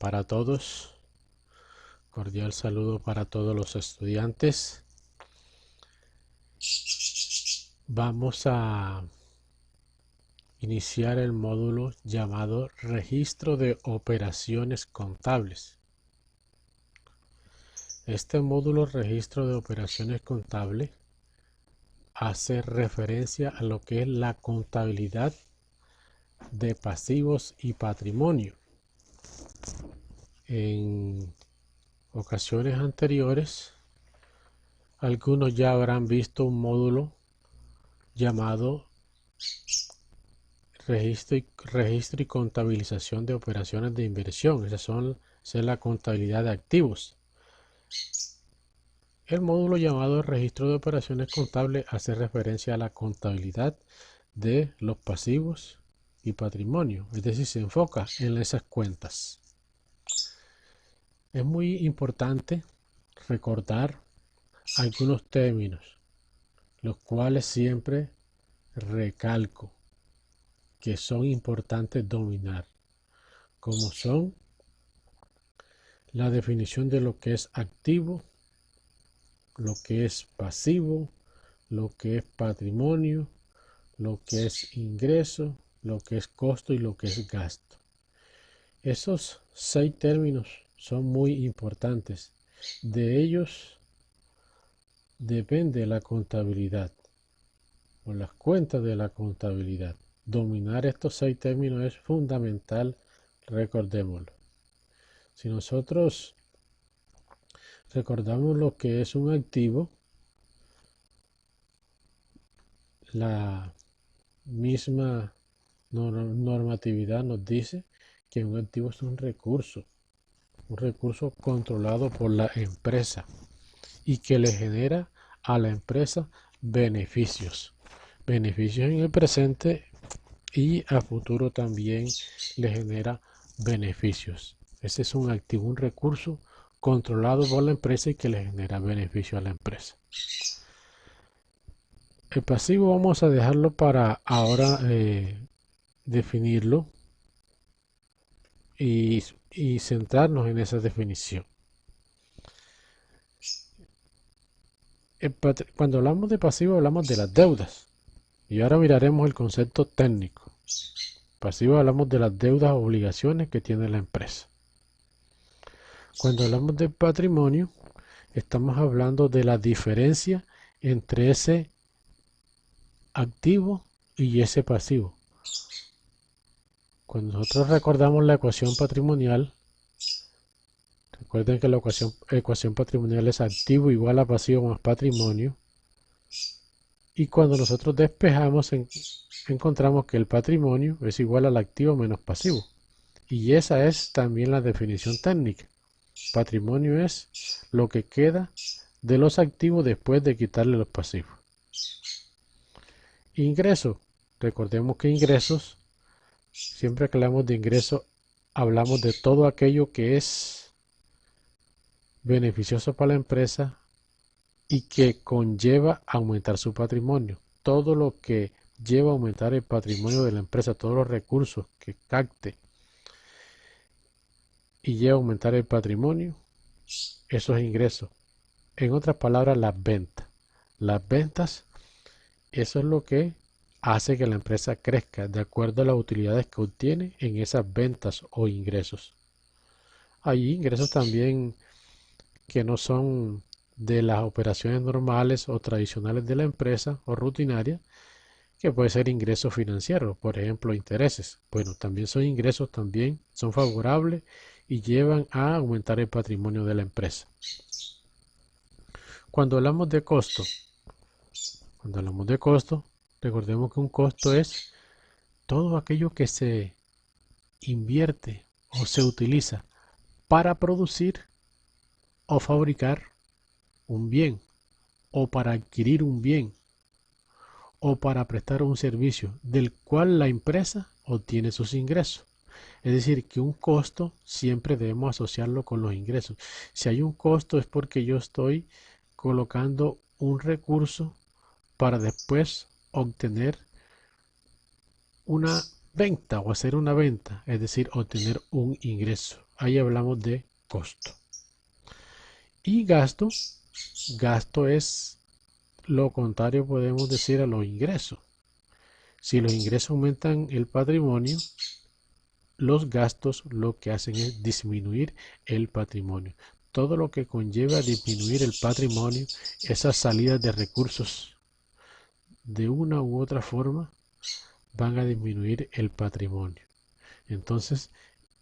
para todos. Cordial saludo para todos los estudiantes. Vamos a iniciar el módulo llamado Registro de Operaciones Contables. Este módulo Registro de Operaciones Contables hace referencia a lo que es la contabilidad de pasivos y patrimonio. En ocasiones anteriores, algunos ya habrán visto un módulo llamado registro y contabilización de operaciones de inversión. Esa es la contabilidad de activos. El módulo llamado registro de operaciones contables hace referencia a la contabilidad de los pasivos y patrimonio, es decir, se enfoca en esas cuentas. Es muy importante recordar algunos términos, los cuales siempre recalco que son importantes dominar, como son la definición de lo que es activo, lo que es pasivo, lo que es patrimonio, lo que es ingreso, lo que es costo y lo que es gasto. Esos 6 términos son muy importantes. De ellos depende la contabilidad o las cuentas de la contabilidad. Dominar estos 6 términos es fundamental, recordémoslo. Si nosotros recordamos lo que es un activo, la misma normatividad nos dice que un activo es un recurso controlado por la empresa y que le genera a la empresa beneficios en el presente y a futuro también le genera beneficios. Ese es un activo, un recurso controlado por la empresa y que le genera beneficio a la empresa. El pasivo vamos a dejarlo para ahora definirlo y centrarnos en esa definición. Cuando hablamos de pasivo hablamos de las deudas y ahora miraremos el concepto técnico. Pasivo hablamos de las deudas o obligaciones que tiene la empresa. Cuando hablamos de patrimonio estamos hablando de la diferencia entre ese activo y ese pasivo. Cuando nosotros recordamos la ecuación patrimonial, recuerden que la ecuación patrimonial es activo igual a pasivo más patrimonio. Y cuando nosotros despejamos, encontramos que el patrimonio es igual al activo menos pasivo. Y esa es también la definición técnica. Patrimonio es lo que queda de los activos después de quitarle los pasivos. Ingreso. Recordemos que ingresos, siempre que hablamos de ingreso, hablamos de todo aquello que es beneficioso para la empresa y que conlleva aumentar su patrimonio. Todo lo que lleva a aumentar el patrimonio de la empresa, todos los recursos que capte y lleva a aumentar el patrimonio, eso es ingreso. En otras palabras, las ventas. Las ventas, eso es lo que hace que la empresa crezca de acuerdo a las utilidades que obtiene en esas ventas o ingresos. Hay ingresos también que no son de las operaciones normales o tradicionales de la empresa o rutinarias, que puede ser ingresos financieros, por ejemplo intereses. Bueno, también son ingresos, también son favorables y llevan a aumentar el patrimonio de la empresa. Cuando hablamos de costo, recordemos que un costo es todo aquello que se invierte o se utiliza para producir o fabricar un bien, o para adquirir un bien, o para prestar un servicio del cual la empresa obtiene sus ingresos. Es decir, que un costo siempre debemos asociarlo con los ingresos. Si hay un costo es porque yo estoy colocando un recurso para después obtener una venta o hacer una venta, es decir, obtener un ingreso. ahí hablamos de costo. Y gasto es lo contrario, podemos decir, a los ingresos. Si los ingresos aumentan el patrimonio, los gastos lo que hacen es disminuir el patrimonio. Todo lo que conlleva disminuir el patrimonio, esas salidas de recursos de una u otra forma van a disminuir el patrimonio. Entonces,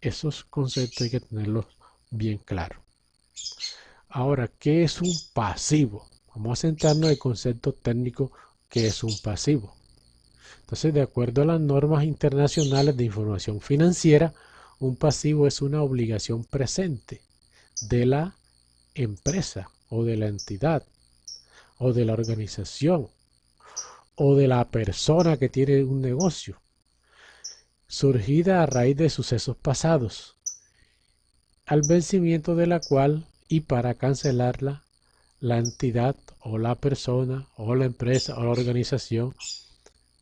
esos conceptos hay que tenerlos bien claros. Ahora, ¿qué es un pasivo? Vamos a centrarnos en el concepto técnico que es un pasivo. Entonces, de acuerdo a las normas internacionales de información financiera, un pasivo es una obligación presente de la empresa o de la entidad o de la organización o de la persona que tiene un negocio, surgida a raíz de sucesos pasados, al vencimiento de la cual y para cancelarla, la entidad o la persona o la empresa o la organización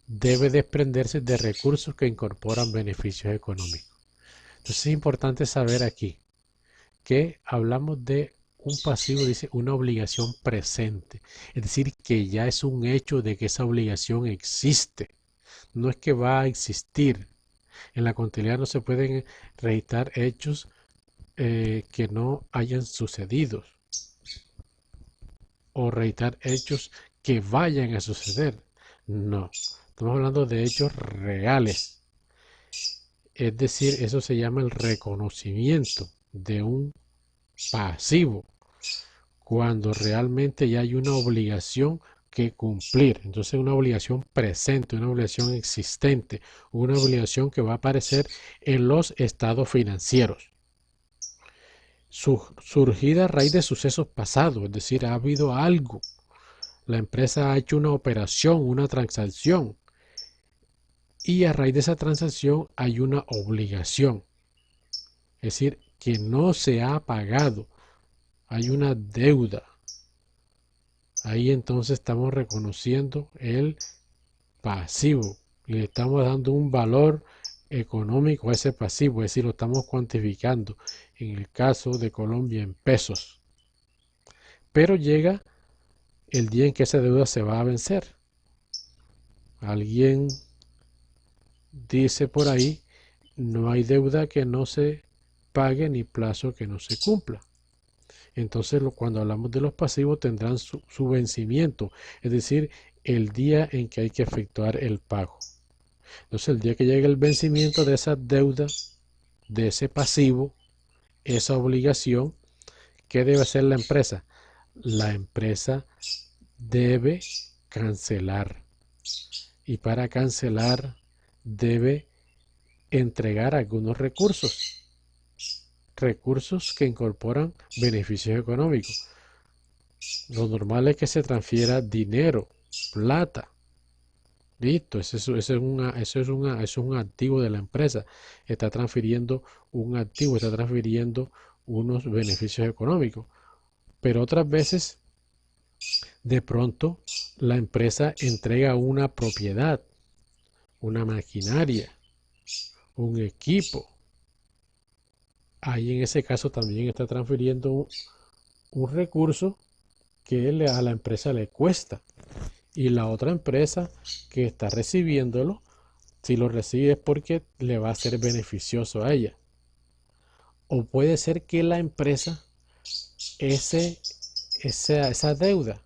debe desprenderse de recursos que incorporan beneficios económicos. Entonces es importante saber aquí que hablamos de un pasivo, dice una obligación presente, es decir, que ya es un hecho de que esa obligación existe, no es que va a existir. En la contabilidad no se pueden registrar hechos que no hayan sucedido o registrar hechos que vayan a suceder. No, estamos hablando de hechos reales. Es decir, eso se llama el reconocimiento de un pasivo, cuando realmente ya hay una obligación que cumplir. Entonces una obligación presente, una obligación existente, una obligación que va a aparecer en los estados financieros. Surgida a raíz de sucesos pasados, es decir, ha habido algo. La empresa ha hecho una operación, una transacción, y a raíz de esa transacción hay una obligación. Es decir, que no se ha pagado. Hay una deuda. Ahí entonces estamos reconociendo el pasivo y le estamos dando un valor económico a ese pasivo, es decir, lo estamos cuantificando, en el caso de Colombia en pesos. Pero llega el día en que esa deuda se va a vencer. Alguien dice por ahí, no hay deuda que no se pague ni plazo que no se cumpla. Entonces cuando hablamos de los pasivos tendrán su vencimiento, es decir, el día en que hay que efectuar el pago. Entonces el día que llegue el vencimiento de esa deuda, de ese pasivo, esa obligación, ¿qué debe hacer la empresa? La empresa debe cancelar. Y para cancelar debe entregar algunos recursos que incorporan beneficios económicos. Lo normal es que se transfiera dinero, plata. Listo, eso es un activo de la empresa. Está transfiriendo un activo, está transfiriendo unos beneficios económicos. Pero otras veces, de pronto, la empresa entrega una propiedad, una maquinaria, un equipo. Ahí en ese caso también está transfiriendo un recurso que a la empresa le cuesta. Y la otra empresa que está recibiéndolo, si lo recibe es porque le va a ser beneficioso a ella. O puede ser que la empresa esa deuda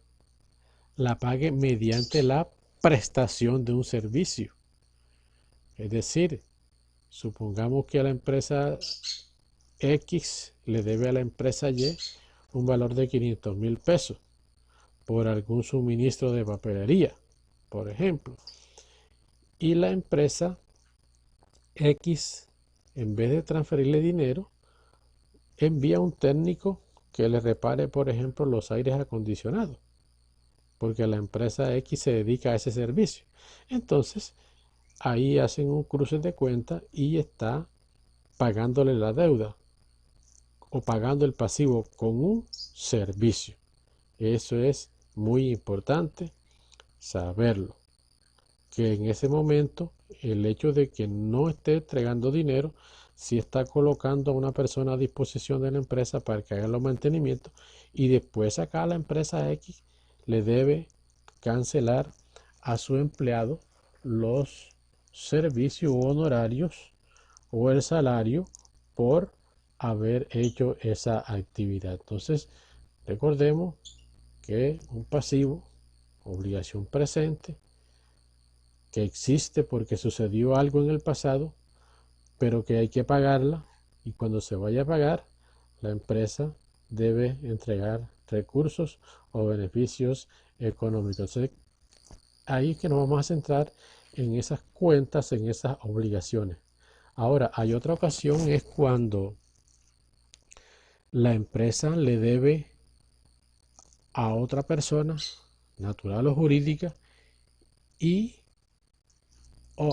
la pague mediante la prestación de un servicio. Es decir, supongamos que a la empresa X le debe a la empresa Y un valor de 500.000 pesos por algún suministro de papelería, por ejemplo. Y la empresa X, en vez de transferirle dinero, envía un técnico que le repare, por ejemplo, los aires acondicionados, porque la empresa X se dedica a ese servicio. Entonces, ahí hacen un cruce de cuenta y está pagándole la deuda o pagando el pasivo con un servicio. Eso es muy importante saberlo, que en ese momento el hecho de que no esté entregando dinero si está colocando a una persona a disposición de la empresa para que haga los mantenimientos y después acá la empresa X le debe cancelar a su empleado los servicios u honorarios o el salario por haber hecho esa actividad. Entonces, recordemos que un pasivo, obligación presente, que existe porque sucedió algo en el pasado, pero que hay que pagarla, y cuando se vaya a pagar, la empresa debe entregar recursos o beneficios económicos. Entonces, ahí es que nos vamos a centrar en esas cuentas, en esas obligaciones. Ahora, hay otra ocasión, es cuando la empresa le debe a otra persona, natural o jurídica, y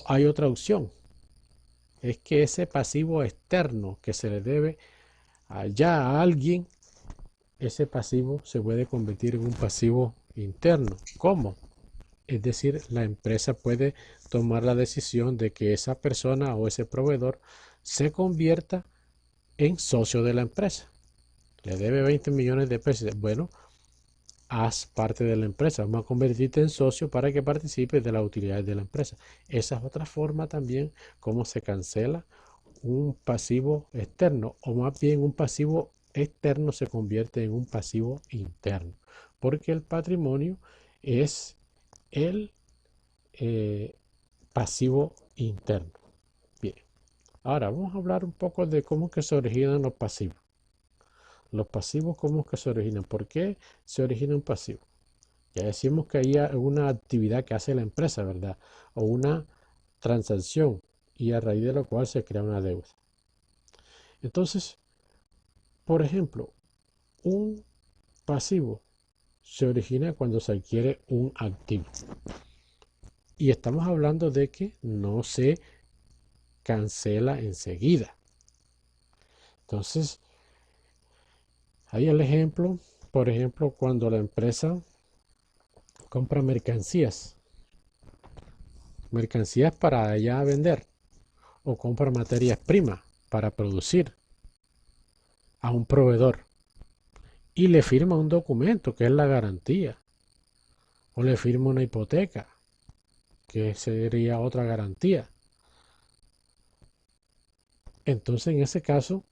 hay otra opción, es que ese pasivo externo que se le debe allá a alguien, ese pasivo se puede convertir en un pasivo interno. ¿Cómo? Es decir, la empresa puede tomar la decisión de que esa persona o ese proveedor se convierta en socio de la empresa. Le debe 20 millones de pesos. Bueno, haz parte de la empresa. Vamos a convertirte en socio para que participes de las utilidades de la empresa. Esa es otra forma también como se cancela un pasivo externo, o más bien un pasivo externo se convierte en un pasivo interno, porque el patrimonio es el pasivo interno. Bien, ahora vamos a hablar un poco de cómo que se originan los pasivos. Los pasivos, ¿cómo que se originan? ¿Por qué se origina un pasivo? Ya decimos que hay una actividad que hace la empresa, ¿verdad? O una transacción, y a raíz de lo cual se crea una deuda. Entonces, por ejemplo, un pasivo se origina cuando se adquiere un activo. Y estamos hablando de que no se cancela enseguida. Entonces, hay el ejemplo, por ejemplo, cuando la empresa compra mercancías para allá vender, o compra materias primas para producir a un proveedor y le firma un documento que es la garantía, o le firma una hipoteca que sería otra garantía. Entonces, en ese caso,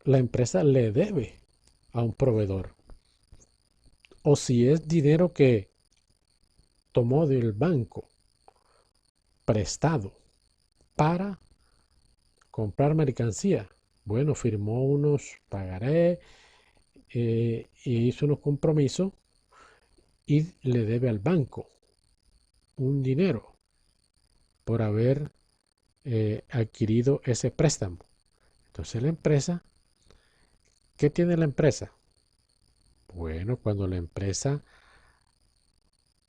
la empresa le debe a un proveedor. O si es dinero que tomó del banco prestado para comprar mercancía, bueno, firmó unos pagarés, e hizo unos compromisos y le debe al banco un dinero por haber adquirido ese préstamo. Entonces la empresa, ¿qué tiene la empresa? Bueno, cuando la empresa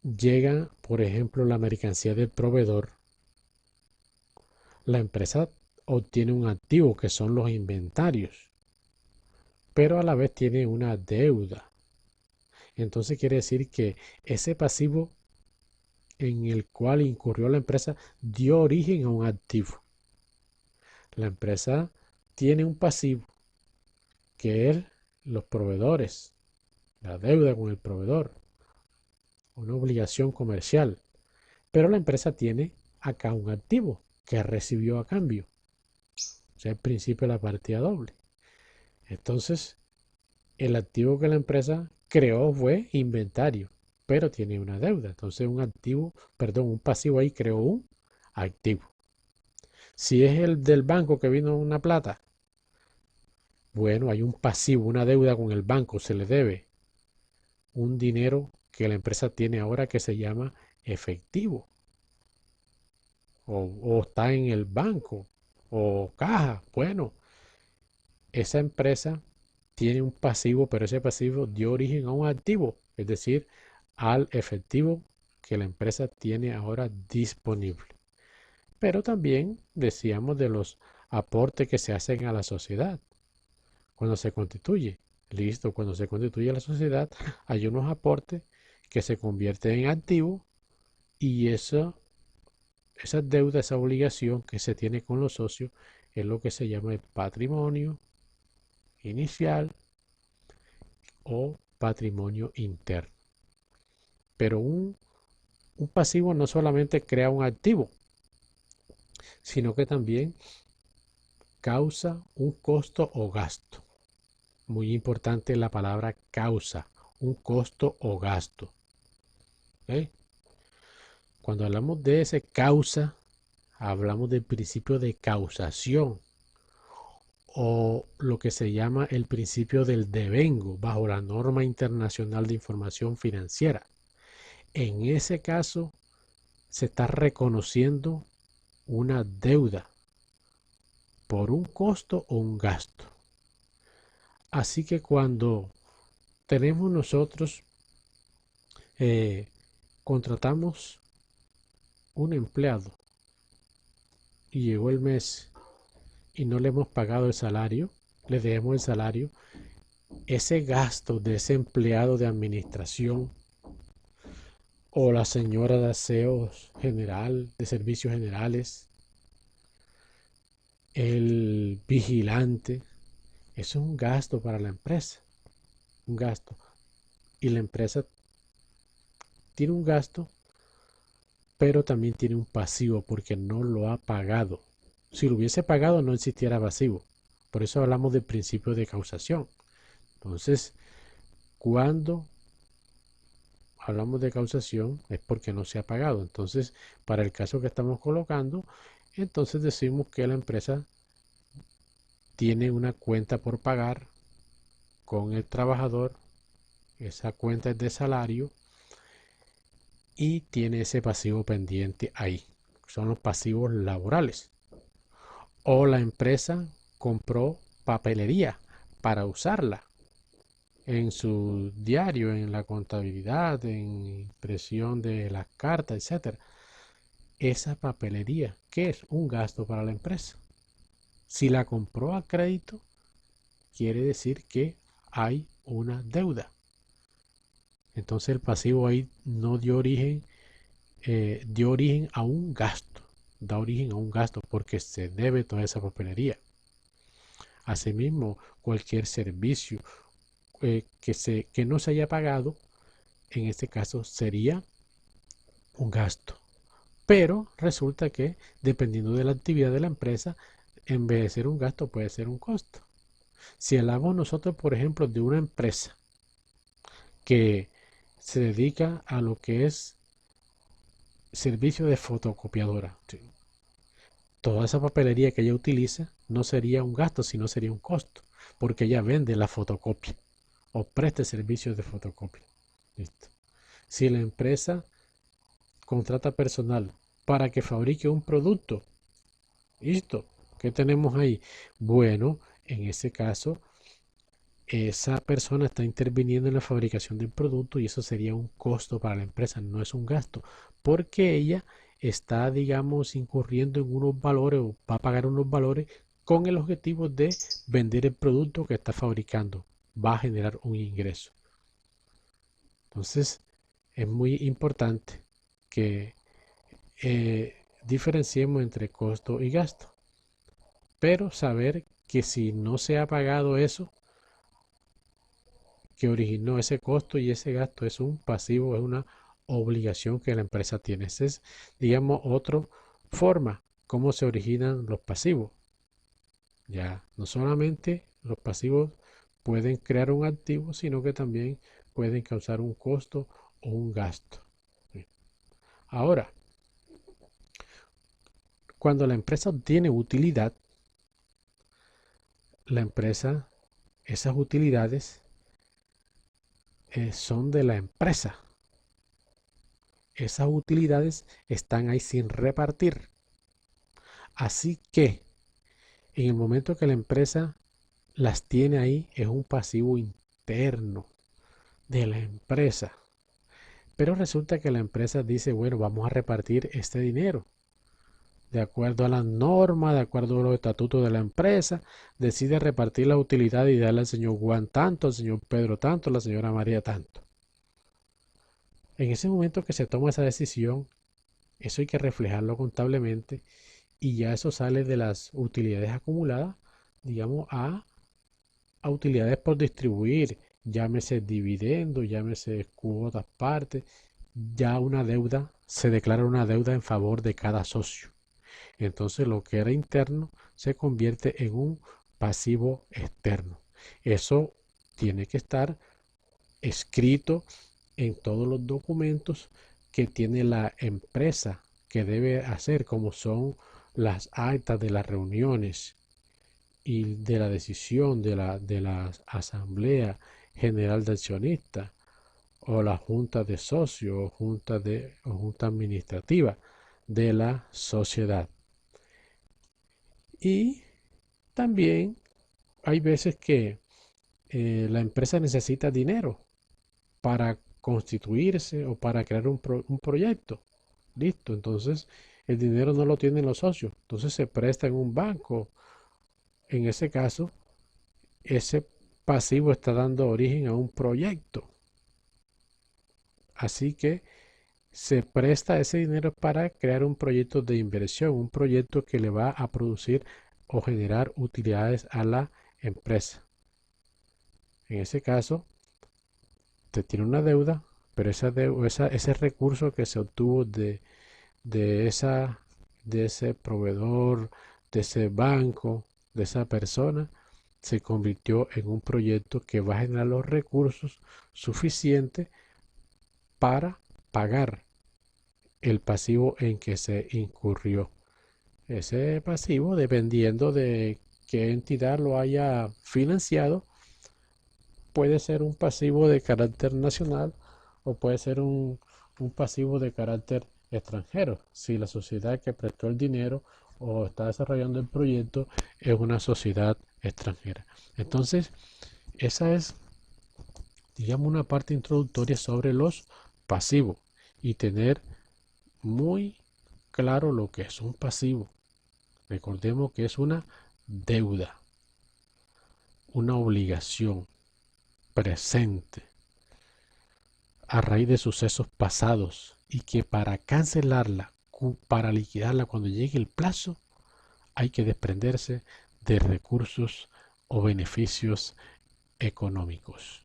llega, por ejemplo, la mercancía del proveedor, la empresa obtiene un activo que son los inventarios, pero a la vez tiene una deuda. Entonces quiere decir que ese pasivo en el cual incurrió la empresa dio origen a un activo. La empresa tiene un pasivo que es los proveedores, la deuda con el proveedor, una obligación comercial, pero la empresa tiene acá un activo que recibió a cambio. O sea, el principio de la partida doble. Entonces, el activo que la empresa creó fue inventario, pero tiene una deuda. Entonces, un pasivo ahí creó un activo. Si es el del banco que vino una plata, bueno, hay un pasivo, una deuda con el banco, se le debe un dinero que la empresa tiene ahora que se llama efectivo, o está en el banco, o caja. Bueno, esa empresa tiene un pasivo, pero ese pasivo dio origen a un activo, es decir, al efectivo que la empresa tiene ahora disponible. Pero también decíamos de los aportes que se hacen a la sociedad cuando se constituye. Listo, cuando se constituye la sociedad hay unos aportes que se convierten en activos, y esa deuda, esa obligación que se tiene con los socios es lo que se llama el patrimonio inicial o patrimonio interno. Pero un pasivo no solamente crea un activo, sino que también causa un costo o gasto. Muy importante la palabra causa, un costo o gasto. ¿Okay? Cuando hablamos de ese causa, hablamos del principio de causación o lo que se llama el principio del devengo bajo la norma internacional de información financiera. En ese caso, se está reconociendo una deuda por un costo o un gasto. Así que cuando tenemos nosotros, contratamos un empleado y llegó el mes y no le hemos pagado el salario, le debemos el salario, ese gasto de ese empleado de administración o la señora de aseo general, de servicios generales, el vigilante, eso es un gasto para la empresa, un gasto. Y la empresa tiene un gasto, pero también tiene un pasivo porque no lo ha pagado. Si lo hubiese pagado no existiera pasivo. Por eso hablamos del principio de causación. Entonces, cuando hablamos de causación es porque no se ha pagado. Entonces, para el caso que estamos colocando, entonces decimos que la empresa tiene una cuenta por pagar con el trabajador. Esa cuenta es de salario y tiene ese pasivo pendiente ahí. Son los pasivos laborales. O la empresa compró papelería para usarla en su diario, en la contabilidad, en impresión de las cartas, etcétera. Esa papelería, ¿qué es? Un gasto para la empresa. Si la compró a crédito, quiere decir que hay una deuda. Entonces el pasivo ahí no dio origen, dio origen a un gasto. Da origen a un gasto porque se debe toda esa papelería. Asimismo, cualquier servicio que no se haya pagado, en este caso sería un gasto. Pero resulta que dependiendo de la actividad de la empresa, en vez de ser un gasto puede ser un costo. Si hablamos nosotros, por ejemplo, de una empresa que se dedica a lo que es servicio de fotocopiadora, toda esa papelería que ella utiliza no sería un gasto, sino sería un costo, porque ella vende la fotocopia o presta servicios de fotocopia. ¿Listo? Si la empresa contrata personal para que fabrique un producto, listo, ¿qué tenemos ahí? Bueno, en ese caso, esa persona está interviniendo en la fabricación del producto y eso sería un costo para la empresa, no es un gasto, porque ella está, digamos, incurriendo en unos valores o va a pagar unos valores con el objetivo de vender el producto que está fabricando. Va a generar un ingreso. Entonces, es muy importante que diferenciemos entre costo y gasto. Pero saber que si no se ha pagado eso que originó ese costo y ese gasto es un pasivo, es una obligación que la empresa tiene. Esa es, digamos, otra forma cómo se originan los pasivos. Ya, no solamente los pasivos pueden crear un activo, sino que también pueden causar un costo o un gasto. Ahora, cuando la empresa obtiene utilidad, la empresa, esas utilidades son de la empresa. Esas utilidades están ahí sin repartir. Así que en el momento que la empresa las tiene ahí, es un pasivo interno de la empresa. Pero resulta que la empresa dice, bueno, vamos a repartir este dinero. De acuerdo a las normas, de acuerdo a los estatutos de la empresa, decide repartir la utilidad y darle al señor Juan tanto, al señor Pedro tanto, a la señora María tanto. En ese momento que se toma esa decisión, eso hay que reflejarlo contablemente y ya eso sale de las utilidades acumuladas, digamos, a utilidades por distribuir, llámese dividendo, llámese cuotas partes, ya una deuda, se declara una deuda en favor de cada socio. Entonces lo que era interno se convierte en un pasivo externo. Eso tiene que estar escrito en todos los documentos que tiene la empresa que debe hacer, como son las actas de las reuniones y de la decisión de la Asamblea General de Accionistas o la Junta de Socios o Junta Administrativa de la sociedad. Y también hay veces que la empresa necesita dinero para constituirse o para crear un proyecto. Listo, entonces el dinero no lo tienen los socios, entonces se presta en un banco. En ese caso, ese pasivo está dando origen a un proyecto. Así que se presta ese dinero para crear un proyecto de inversión, un proyecto que le va a producir o generar utilidades a la empresa. En ese caso, te tiene una deuda, pero ese recurso que se obtuvo de ese proveedor, de ese banco, de esa persona, se convirtió en un proyecto que va a generar los recursos suficientes para pagar el pasivo en que se incurrió. Ese pasivo, dependiendo de qué entidad lo haya financiado, puede ser un pasivo de carácter nacional o puede ser un pasivo de carácter extranjero, si la sociedad que prestó el dinero o está desarrollando el proyecto es una sociedad extranjera. Entonces, esa es, digamos, una parte introductoria sobre los pasivos y tener muy claro lo que es un pasivo. Recordemos que es una deuda, una obligación presente a raíz de sucesos pasados y que para cancelarla, para liquidarla cuando llegue el plazo, hay que desprenderse de recursos o beneficios económicos.